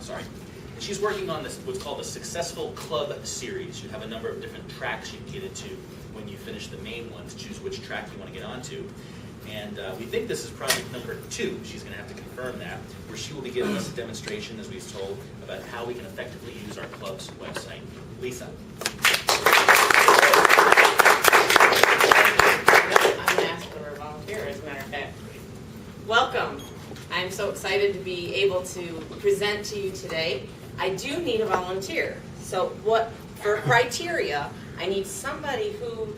sorry. She's working on this, what's called a Successful Club series. You have a number of different tracks you can get into when you finish the main one to choose which track you want to get onto. And we think this is project number 2. She's going to have to confirm that, where she will be giving us a demonstration, as we've told, about how we can effectively use our club's website. Lisa. I'm going to ask for a volunteer, as a matter of fact. Welcome. I'm so excited to be able to present to you today. I do need a volunteer. So what for criteria, I need somebody who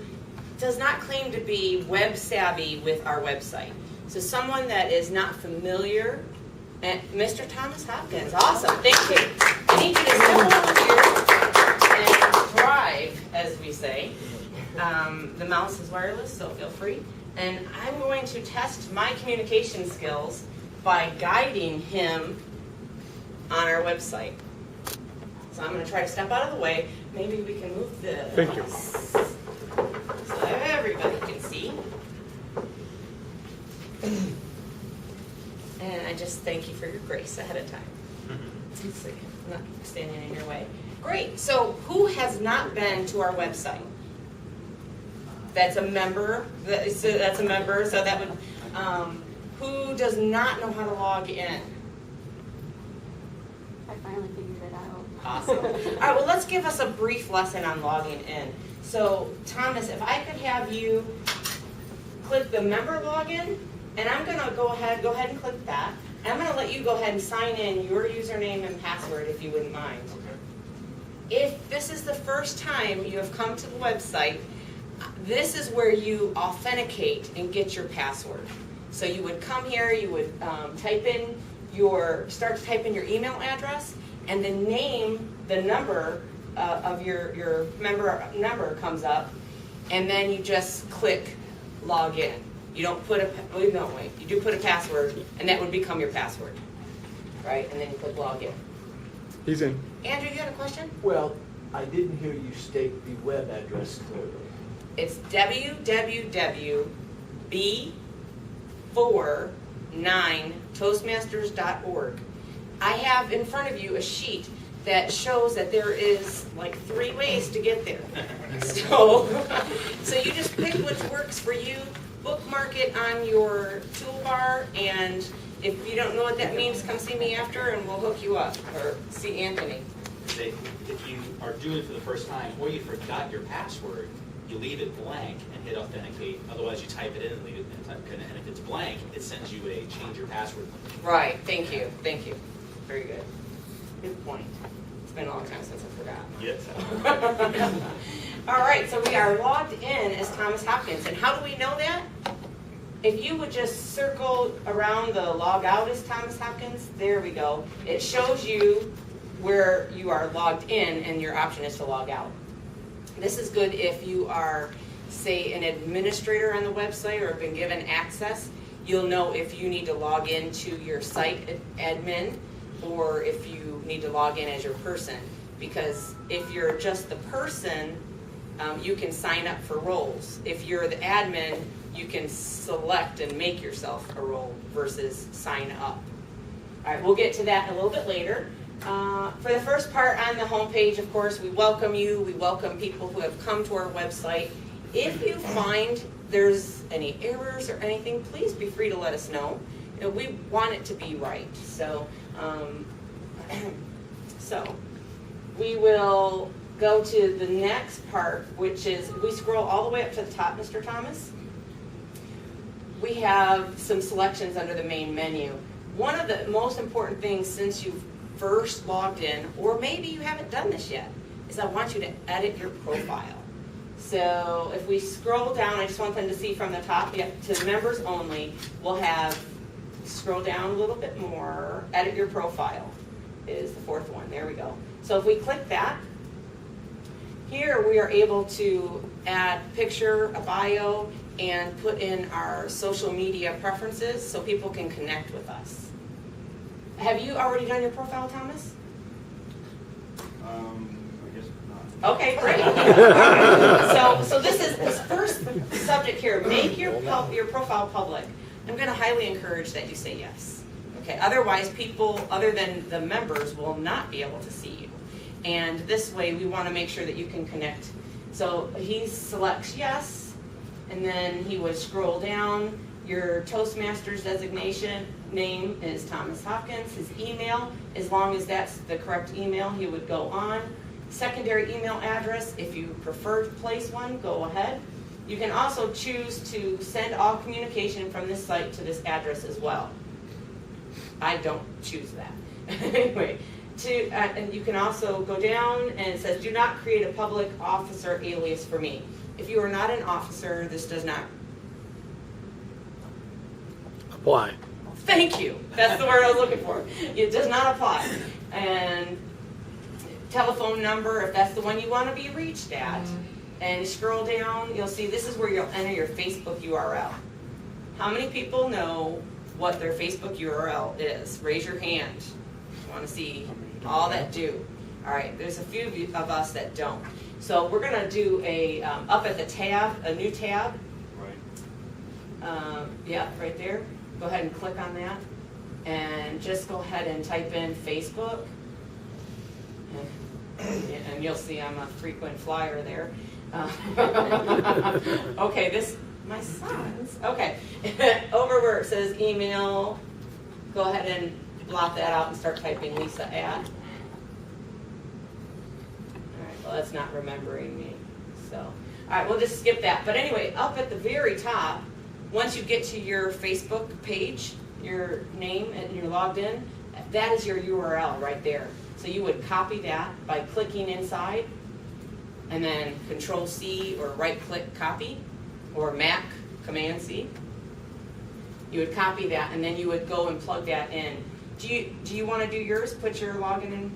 does not claim to be web savvy with our website. So someone that is not familiar. And Mr. Thomas Hopkins, awesome, thank you. I need you to step over here and drive, as we say. The mouse is wireless, so feel free. And I'm going to test my communication skills by guiding him on our website. So I'm going to try to step out of the way. Maybe we can move the Thank you. so everybody can see. And I just thank you for your grace ahead of time. So I'm not standing in your way. Great. So who has not been to our website? That's a member. That's a member. So that would. Who does not know how to log in? I finally figured it out. Awesome. All right, well, let's give us a brief lesson on logging in. So, Thomas, if I could have you click the member login, and I'm going to go ahead and click that. And I'm going to let you go ahead and sign in your username and password, if you wouldn't mind. Okay. If this is the first time you have come to the website, this is where you authenticate and get your password. So you would come here, you would start to type in your email address, and the name, the number of your member number comes up, and then you just click log in. You don't put you do put a password, and that would become your password, right? And then you click log in. He's in. Andrew, you had a question? Well, I didn't hear you state the web address clearly. It's www.b49toastmasters.org. I have in front of you a sheet that shows that there is like 3 ways to get there. So you just pick which works for you, bookmark it on your toolbar, and if you don't know what that means, come see me after and we'll hook you up, or see Anthony. If you are doing it for the first time or you forgot your password, you leave it blank and hit authenticate. Otherwise, you type it in and leave it, and if it's blank, it sends you a change your password link. Right. Thank you. Thank you. Very good. Good point. It's been a long time since I forgot. Yes. All right. So we are logged in as Thomas Hopkins, and how do we know that? If you would just circle around the log out as Thomas Hopkins, there we go. It shows you where you are logged in, and your option is to log out. This is good if you are, say, an administrator on the website or have been given access. You'll know if you need to log into your site admin or if you need to log in as your person. Because if you're just the person, you can sign up for roles. If you're the admin, you can select and make yourself a role versus sign up. All right, we'll get to that a little bit later. For the first part on the homepage, of course, we welcome you. We welcome people who have come to our website. If you find there's any errors or anything, please be free to let us know. You know, we want it to be right. So, we will go to the next part, which is, we scroll all the way up to the top, Mr. Thomas. We have some selections under the main menu. One of the most important things since you've first logged in, or maybe you haven't done this yet, is I want you to edit your profile. So if we scroll down, I just want them to see from the top, to members only, we'll have, scroll down a little bit more, edit your profile is the 4th one. There we go. So if we click that, here we are able to add picture, a bio, and put in our social media preferences so people can connect with us. Have you already done your profile, Thomas? I guess not. Okay, great. So this is this first subject here. Make your profile public. I'm going to highly encourage that you say yes. Okay, otherwise people other than the members will not be able to see you. And this way we want to make sure that you can connect. So he selects yes, and then he would scroll down. Your Toastmasters designation name is Thomas Hopkins. His email, as long as that's the correct email, he would go on. Secondary email address, if you prefer to place one, go ahead. You can also choose to send all communication from this site to this address as well. I don't choose that. Anyway, and you can also go down and it says, do not create a public officer alias for me. If you are not an officer, this does not apply. Thank you. That's the word I was looking for. It does not apply. And telephone number, if that's the one you want to be reached at. And scroll down, you'll see this is where you'll enter your Facebook URL. How many people know what their Facebook URL is? Raise your hand. I want to see all that do. All right, there's a few of us that don't. So we're going to do a, up at the tab, a new tab. Right. Yeah, right there. Go ahead and click on that. And just go ahead and type in Facebook. And you'll see I'm a frequent flyer there. Okay, this, my son's, okay. Over where it says email, go ahead and blot that out and start typing Lisa at. All right, well that's not remembering me, so. All right, we'll just skip that. But anyway, up at the very top, once you get to your Facebook page, your name and you're logged in, that is your URL right there. So you would copy that by clicking inside, and then Control-C or right-click copy, or Mac, Command-C. You would copy that, and then you would go and plug that in. Do you want to do yours? Put your login in?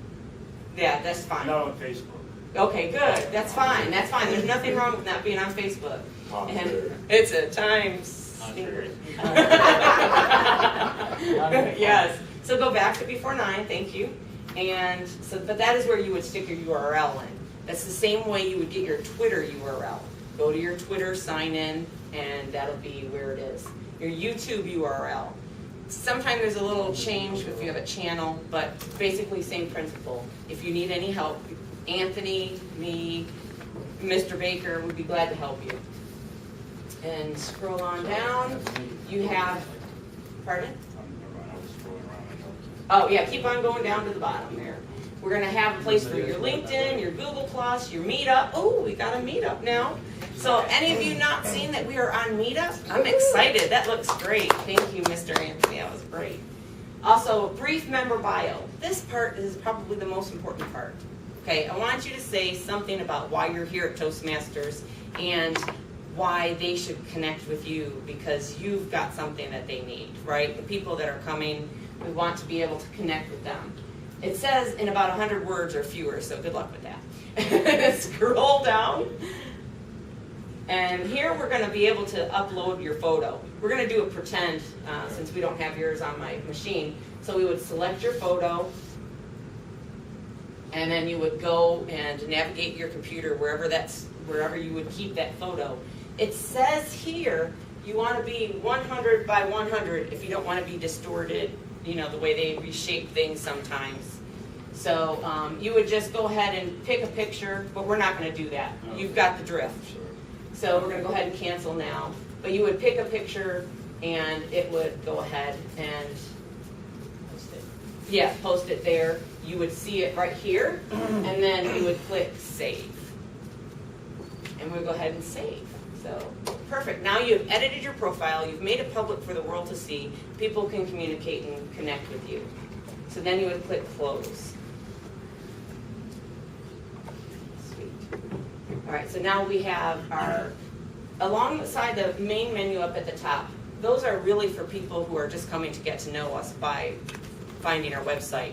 Yeah, that's fine. No, on Facebook. Okay, good. That's fine. That's fine. There's nothing wrong with not being on Facebook. And it's a times. Yes. So go back to before 9. Thank you. And so, but that is where you would stick your URL in. That's the same way you would get your Twitter URL. Go to your Twitter, sign in, and that'll be where it is. Your YouTube URL. Sometimes there's a little change if you have a channel, but basically same principle. If you need any help, Anthony, me, Mr. Baker would be glad to help you. And scroll on down. You have, pardon? Oh yeah, keep on going down to the bottom there. We're going to have a place for your LinkedIn, your Google+, your Meetup. Oh, we got a Meetup now. So any of you not seen that we are on Meetup? I'm excited. That looks great. Thank you, Mr. Anthony. That was great. Also, brief member bio. This part is probably the most important part. Okay, I want you to say something about why you're here at Toastmasters and why they should connect with you, because you've got something that they need, right? The people that are coming, we want to be able to connect with them. It says in about 100 words or fewer, so good luck with that. Scroll down. And here we're going to be able to upload your photo. We're going to do a pretend since we don't have yours on my machine. So we would select your photo, and then you would go and navigate your computer wherever you would keep that photo. It says here you want to be 100 by 100 if you don't want to be distorted, you know, the way they reshape things sometimes. So you would just go ahead and pick a picture, but we're not going to do that. You've got the drift. So we're going to go ahead and cancel now. But you would pick a picture, and it would go ahead and post it there. You would see it right here, and then you would click save. And we'll go ahead and save. So perfect. Now you've edited your profile. You've made it public for the world to see. People can communicate and connect with you. So then you would click close. Sweet. All right, so now we have our, alongside the main menu up at the top, those are really for people who are just coming to get to know us by finding our website.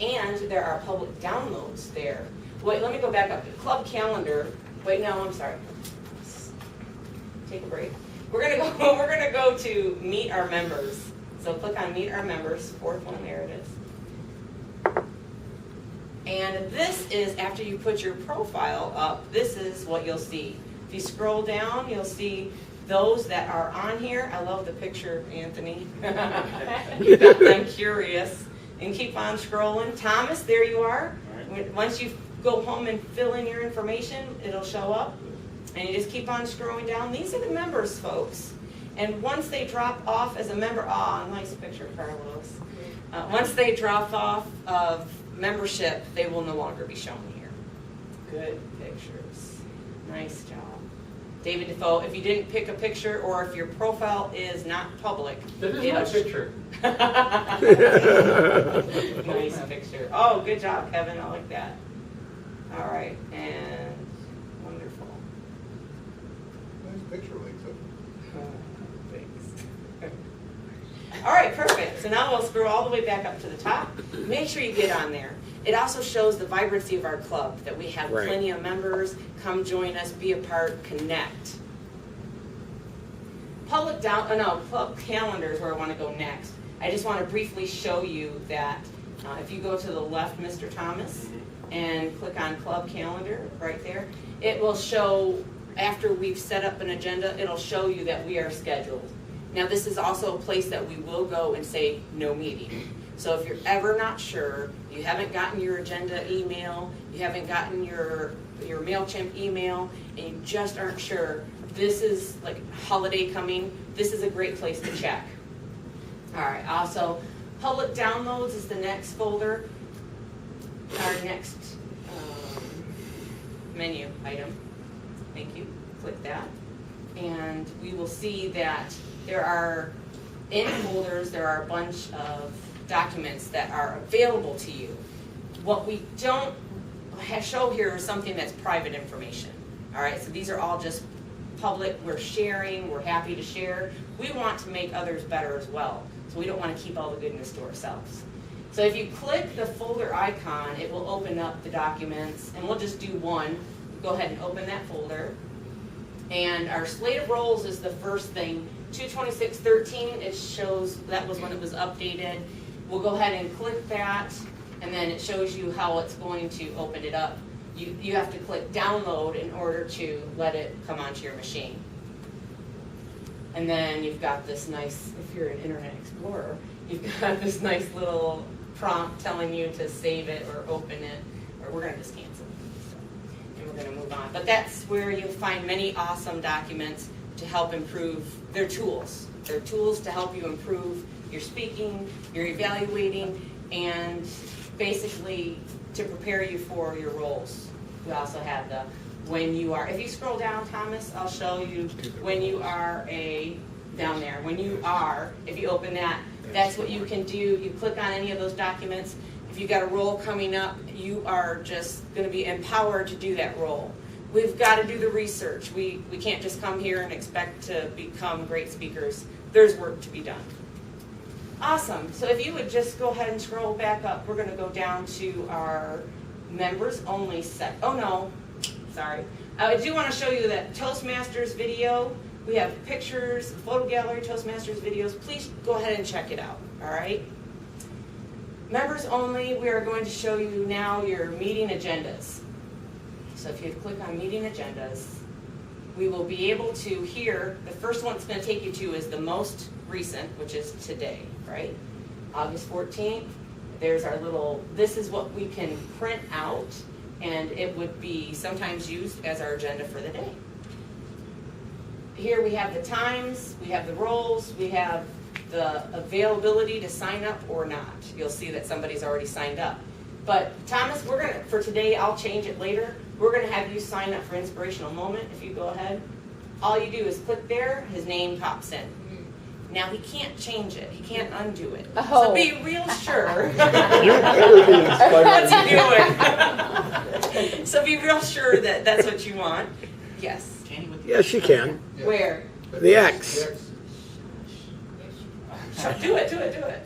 And there are public downloads there. Wait, let me go back up. Club calendar. Wait, no, I'm sorry. Take a break. We're gonna go to meet our members. So click on meet our members, fourth one, there it is. And this is after you put your profile up, this is what you'll see. If you scroll down, you'll see those that are on here, I love the picture, Anthony. You got them curious. And keep on scrolling. Thomas, there you are. Once you go home and fill in your information, it'll show up. And you just keep on scrolling down. These are the members, folks. And once they drop off as a member, nice picture, Carlos. Once they drop off of membership, they will no longer be shown here. Good pictures. Nice job. David Defoe, if you didn't pick a picture or if your profile is not public. That is my picture. Nice picture. Oh, good job, Kevin. I like that. All right, and wonderful. Nice picture, Lisa. Thanks. All right, perfect. So now we'll scroll all the way back up to the top. Make sure you get on there. It also shows the vibrancy of our club, that we have plenty of members. Come join us, be a part, connect. Club calendar is where I want to go next. I just want to briefly show you that if you go to the left, Mr. Thomas, and click on club calendar right there, it will show, after we've set up an agenda, it'll show you that we are scheduled. Now this is also a place that we will go and say no meeting. So if you're ever not sure, you haven't gotten your agenda email, you haven't gotten your MailChimp email, and you just aren't sure, this is like holiday coming, this is a great place to check. All right, also, public downloads is the next folder, our next menu item. Thank you, click that. And we will see that there are, in folders, there are a bunch of documents that are available to you. What we don't show here is something that's private information. All right, so these are all just public, we're sharing, we're happy to share. We want to make others better as well, so we don't want to keep all the goodness to ourselves. So if you click the folder icon, it will open up the documents, and we'll just do one. Go ahead and open that folder. And our slate of roles is the first thing. 226.13, it shows, that was when it was updated. We'll go ahead and click that, and then it shows you how it's going to open it up. You have to click download in order to let it come onto your machine. And then you've got this nice, if you're an Internet Explorer, you've got this nice little prompt telling you to save it or open it, or we're going to just cancel it. So, and we're going to move on. But that's where you'll find many awesome documents to help improve. They're tools. They're tools to help you improve your speaking, your evaluating, and basically to prepare you for your roles. We also have the when you are, if you scroll down, Thomas, I'll show you when you are down there. When you are, if you open that, that's what you can do. You click on any of those documents. If you've got a role coming up, you are just going to be empowered to do that role. We've got to do the research. We can't just come here and expect to become great speakers. There's work to be done. Awesome. So if you would just go ahead and scroll back up, we're going to go down to our members only set. Oh no, sorry. I do want to show you that Toastmasters video. We have pictures, photo gallery, Toastmasters videos. Please go ahead and check it out. All right. Members only, we are going to show you now your meeting agendas. So if you click on meeting agendas, we will be able to hear, the first one it's going to take you to is the most recent, which is today, right? August 14th. There's our little, this is what we can print out, and it would be sometimes used as our agenda for the day. Here we have the times, we have the roles, we have the availability to sign up or not. You'll see that somebody's already signed up. But Thomas, we're gonna, for today, I'll change it later. We're gonna have you sign up for Inspirational Moment. If you go ahead, all you do is click there, his name pops in. Now he can't change it, he can't undo it. Oh. So be real sure. You better be What's inspired. he doing? So be real sure that that's what you want. Yes. Tanny with the Yes, you can. Where? The X. Do it.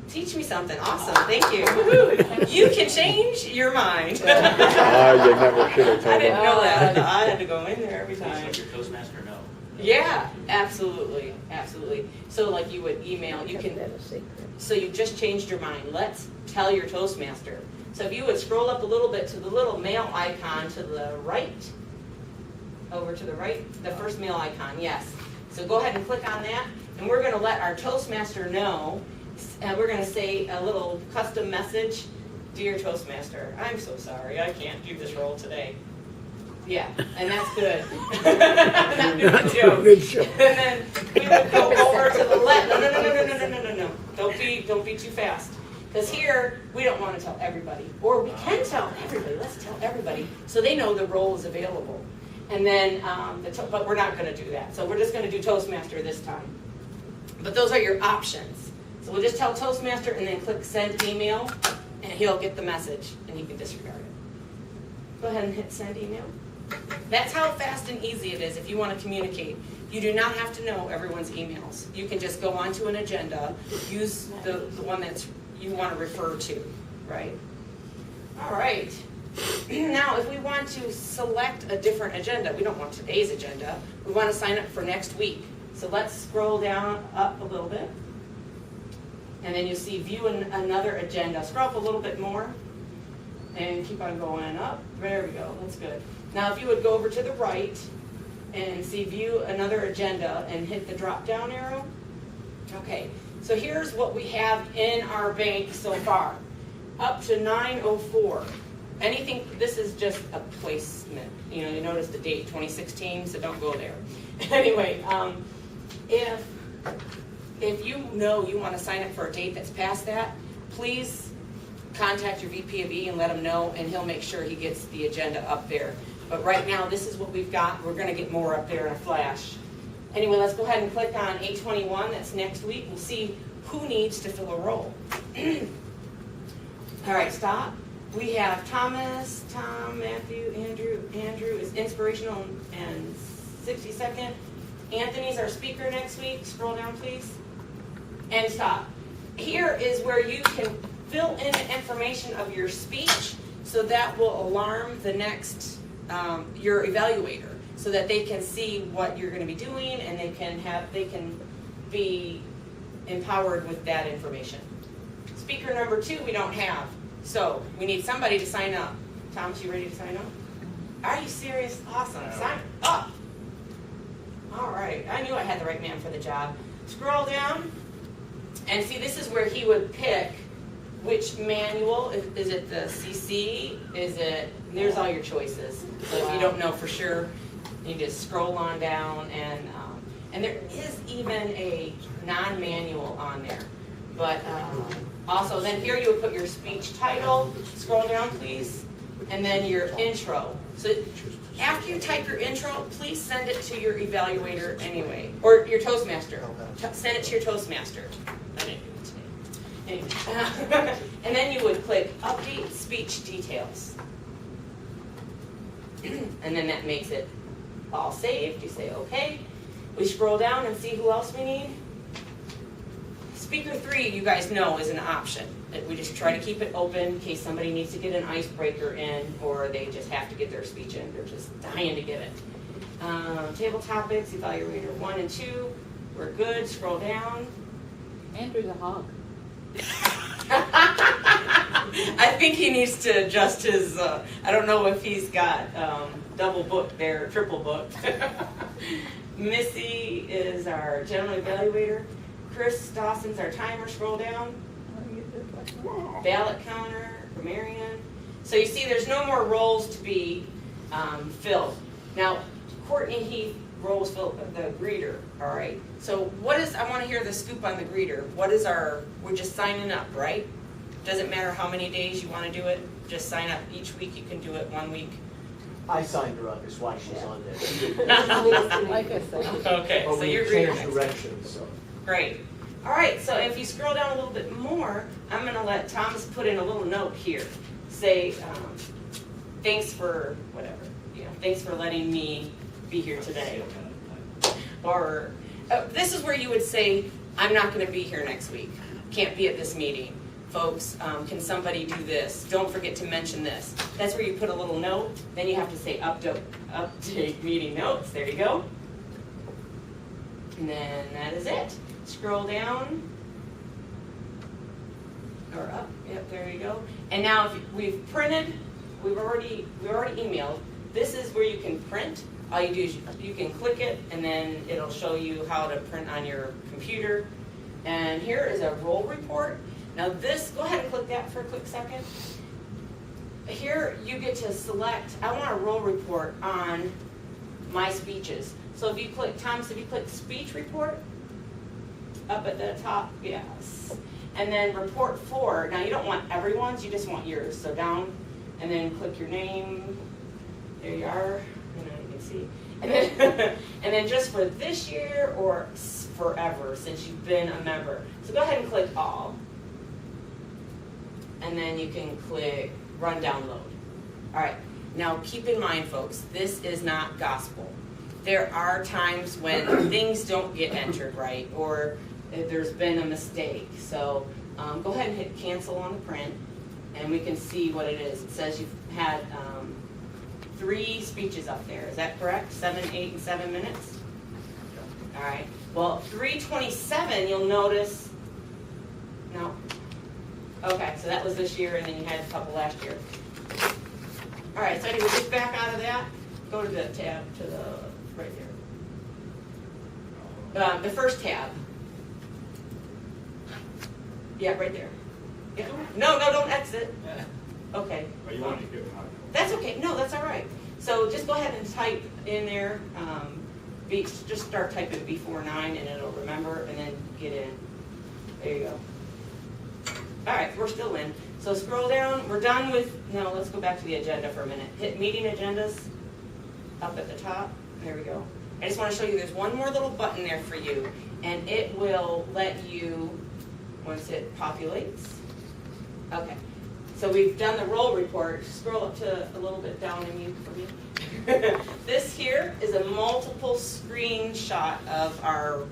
Teach me something. Awesome. Thank you. Woohoo. You can change your mind. You never should have I told didn't him. know that. I had to go in there every Please time. let your Toastmaster know. Yeah, absolutely. So like you would email, you can, so you just changed your mind. Let's tell your Toastmaster. So if you would scroll up a little bit to the little mail icon to the right, over to the right, the first mail icon, yes. So go ahead and click on that, and we're gonna let our Toastmaster know, and we're gonna say a little custom message. Dear Toastmaster, I'm so sorry, I can't do this role today. Yeah, and that's good. Not doing a joke. Good show. And then we would go over to the left. No. Don't be too fast. Because here, we don't want to tell everybody. Or we can tell everybody. Let's tell everybody so they know the role is available. And then, but we're not going to do that. So we're just going to do Toastmaster this time. But those are your options. So we'll just tell Toastmaster and then click send email, and he'll get the message and he can disregard it. Go ahead and hit send email. That's how fast and easy it is if you want to communicate. You do not have to know everyone's emails. You can just go onto an agenda, use the one that you want to refer to, right? All right. Now, if we want to select a different agenda, we don't want today's agenda, we want to sign up for next week. So let's scroll down up a little bit. And then you'll see view another agenda. Scroll up a little bit more and keep on going up. There we go, that's good. Now if you would go over to the right and see view another agenda and hit the drop down arrow. Okay, so here's what we have in our bank so far. Up to 9:04. Anything, this is just a placement. You know, you notice the date 2016, so don't go there. Anyway, if you know you want to sign up for a date that's past that, please contact your VP of E and let him know, and he'll make sure he gets the agenda up there. But right now, this is what we've got. We're going to get more up there in a flash. Anyway, let's go ahead and click on 8/21. That's next week. We'll see who needs to fill a role. All right, stop. We have Thomas, Tom, Matthew, Andrew. Andrew is inspirational and 60-second. Anthony's our speaker next week. Scroll down, please. And stop. Here is where you can fill in the information of your speech, so that will alarm the next, your evaluator, so that they can see what you're going to be doing, and they can be empowered with that information. Speaker number 2 we don't have, so we need somebody to sign up. Thomas, you ready to sign up? Are you serious? Awesome. Sign up. All right. I knew I had the right man for the job. Scroll down, and see, this is where he would pick which manual. Is it the CC? Is it, there's all your choices. So if you don't know for sure, you just scroll on down, and there is even a non-manual on there. But also, then here you would put your speech title. Scroll down, please, and then your intro. So after you type your intro, please send it to your evaluator anyway, or your Toastmaster. Send it to your Toastmaster. I didn't do it today. Anyway. And then you would click update speech details. And then that makes it all saved. You say okay. We scroll down and see who else we need. Speaker 3, you guys know, is an option. We just try to keep it open in case somebody needs to get an icebreaker in, or they just have to get their speech in. They're just dying to get it. Table topics, evaluator 1 and 2. We're good. Scroll down. Andrew's a hog. I think he needs to adjust his, I don't know if he's got double booked there, triple booked. Missy is our general evaluator. Chris Dawson's our timer. Scroll down. Ballot counter for Marion. So you see there's no more roles to be filled. Now, Courtney Heath roles fill the greeter, all right? So what is, I want to hear the scoop on the greeter. What is our, we're just signing up, right? Doesn't matter how many days you want to do it, just sign up. Each week you can do it 1 week. I signed her up, is why she's on there. Like I said. Okay, But so we you're greeter changed next. directions, so. Great. All right, so if you scroll down a little bit more, I'm going to let Thomas put in a little note here. Say, thanks for whatever, you know, thanks for letting me be here today. Or this is where you would say, I'm not going to be here next week. Can't be at this meeting. Folks, can somebody do this? Don't forget to mention this. That's where you put a little note. Then you have to say update meeting notes. There you go. And then that is it. Scroll down. Or up. Yep, there you go. And now if we've printed, we've already emailed. This is where you can print all you do is you can click it, and then it'll show you how to print on your computer. And here is a roll report. Now this, go ahead and click that for a quick second. Here you get to select, I want a roll report on my speeches. So if you click, Thomas, if you click speech report, up at the top, yes. And then report 4, now you don't want everyone's, you just want yours. So down, and then click your name, there you are, and then you can see. And then just for this year or forever, since you've been a member. So go ahead and click all. And then you can click run download. All right, now keep in mind, folks, this is not gospel. There are times when things don't get entered right, or if there's been a mistake. So go ahead and hit cancel on the print, and we can see what it is. It says you've had 3 speeches up there. Is that correct? 7, 8, and 7 minutes? All right. Well, 327, you'll notice, no. Okay, so that was this year, and then you had a couple last year. All right, so anyway, just back out of that, go to the tab to the, right there. The first tab. Yeah, right there. Yeah. No, don't exit. Okay. But you want to give them out. That's okay. No, that's all right. So just go ahead and type in there. Just start typing B49 and it'll remember, and then get in. There you go. All right, we're still in. So scroll down. We're done with. No, let's go back to the agenda for a minute. Hit meeting agendas up at the top. There we go. I just want to show you. There's one more little button there for you, and it will let you once it populates. Okay. So we've done the roll report. Scroll up to a little bit down and mute for me. This here is a multiple screenshot of our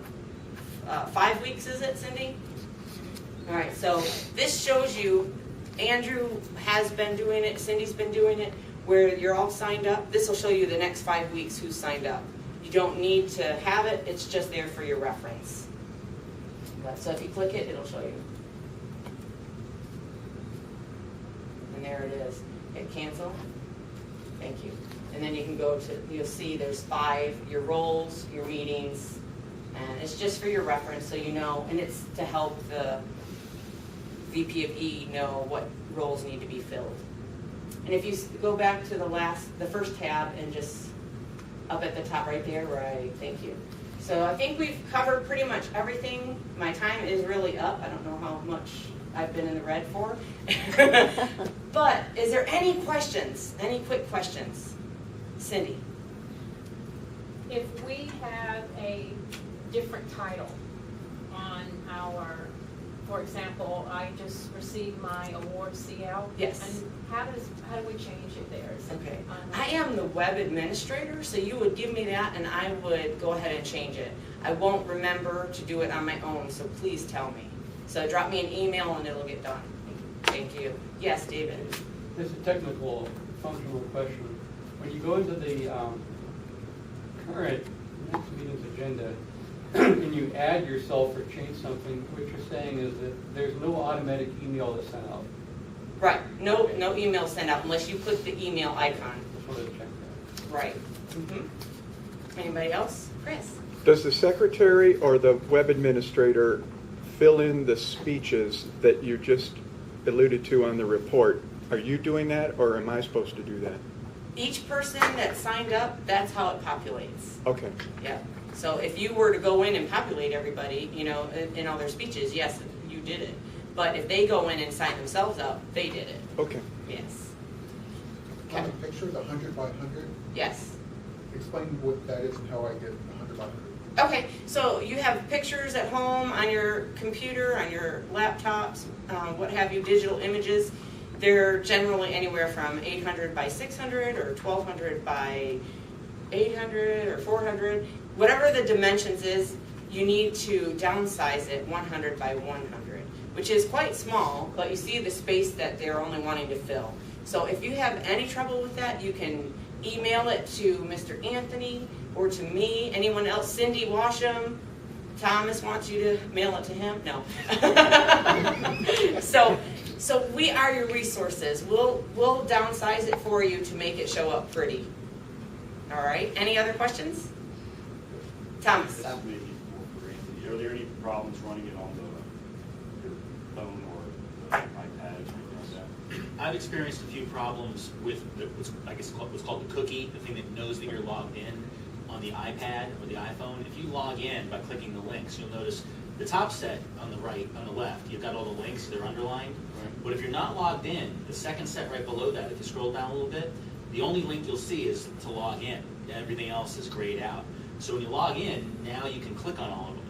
5 weeks, is it, Cindy? All right, so this shows you, Andrew has been doing it, Cindy's been doing it, where you're all signed up. This will show you the next 5 weeks who's signed up. You don't need to have it, it's just there for your reference. So if you click it, it'll show you. And there it is. Hit cancel. Thank you. And then you can go to, you'll see there's 5, your roles, your meetings, and it's just for your reference so you know, and it's to help the VP of E know what roles need to be filled. And if you go back to the first tab and just up at the top right there, right, thank you. So I think we've covered pretty much everything. My time is really up. I don't know how much I've been in the red for. But is there any questions? Any quick questions? Cindy? If we have a different title on our, for example, I just received my award CL. Yes. And how do we change it there? Is it Okay. on- I am the web administrator, so you would give me that and I would go ahead and change it. I won't remember to do it on my own, so please tell me. So drop me an email and it'll get done. Thank you. Yes, David? This is a technical, functional question. When you go into the current next meeting's agenda, and you add yourself or change something, what you're saying is that there's no automatic email that's sent out. Right. No, Okay. no email sent out unless you click the email icon. Just wanted to check that. Right. Anybody else? Chris? Does the secretary or the web administrator fill in the speeches that you just alluded to on the report? Are you doing that, or am I supposed to do that? Each person that signed up, that's how it populates. Okay. Yeah. So if you were to go in and populate everybody, you know, in all their speeches, yes, you did it. But if they go in and sign themselves up, they did it. Okay. Yes. On the picture, the 100 by 100, Yes. explain what that is and how I get 100 by 100. Okay, so you have pictures at home, on your computer, on your laptops, what have you, digital images. They're generally anywhere from 800 by 600 or 1200 by 800 or 400. Whatever the dimensions is, you need to downsize it 100 by 100, which is quite small, but you see the space that they're only wanting to fill. So if you have any trouble with that, you can email it to Mr. Anthony or to me, anyone else, Cindy Washam. Thomas wants you to mail it to him? No. So we are your resources. We'll downsize it for you to make it show up pretty. All right, any other questions? Thomas? This is maybe more for Anthony. Are there any problems running it on your phone or the iPad or anything like that? I've experienced a few problems with what's called the cookie, the thing that knows that you're logged in on the iPad or the iPhone. If you log in by clicking the links, you'll notice the top set on the right, on the left, you've got all the links, they're underlined. Right. But if you're not logged in, the second set right below that, if you scroll down a little bit, the only link you'll see is to log in. Everything else is grayed out. So when you log in, now you can click on all of them.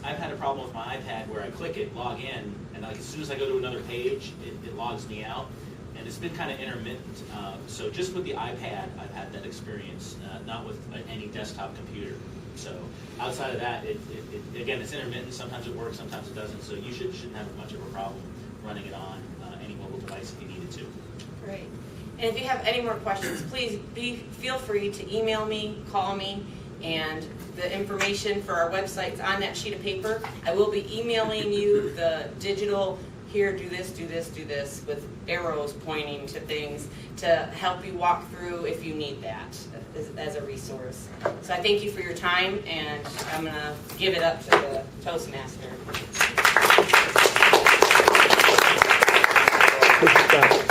I've had a problem with my iPad where I click it, log in, and like as soon as I go to another page, it logs me out. And it's been kind of intermittent. So just with the iPad, I've had that experience, not with any desktop computer. So outside of that, again, it's intermittent. Sometimes it works, sometimes it doesn't. So you shouldn't have much of a problem running it on any mobile device if you needed to. Great. And if you have any more questions, please feel free to email me, call me, and the information for our website's on that sheet of paper. I will be emailing you the digital, here, do this, do this, do this, with arrows pointing to things to help you walk through if you need that as a resource. So I thank you for your time, and I'm going to give it up to the Toastmaster. Good stuff.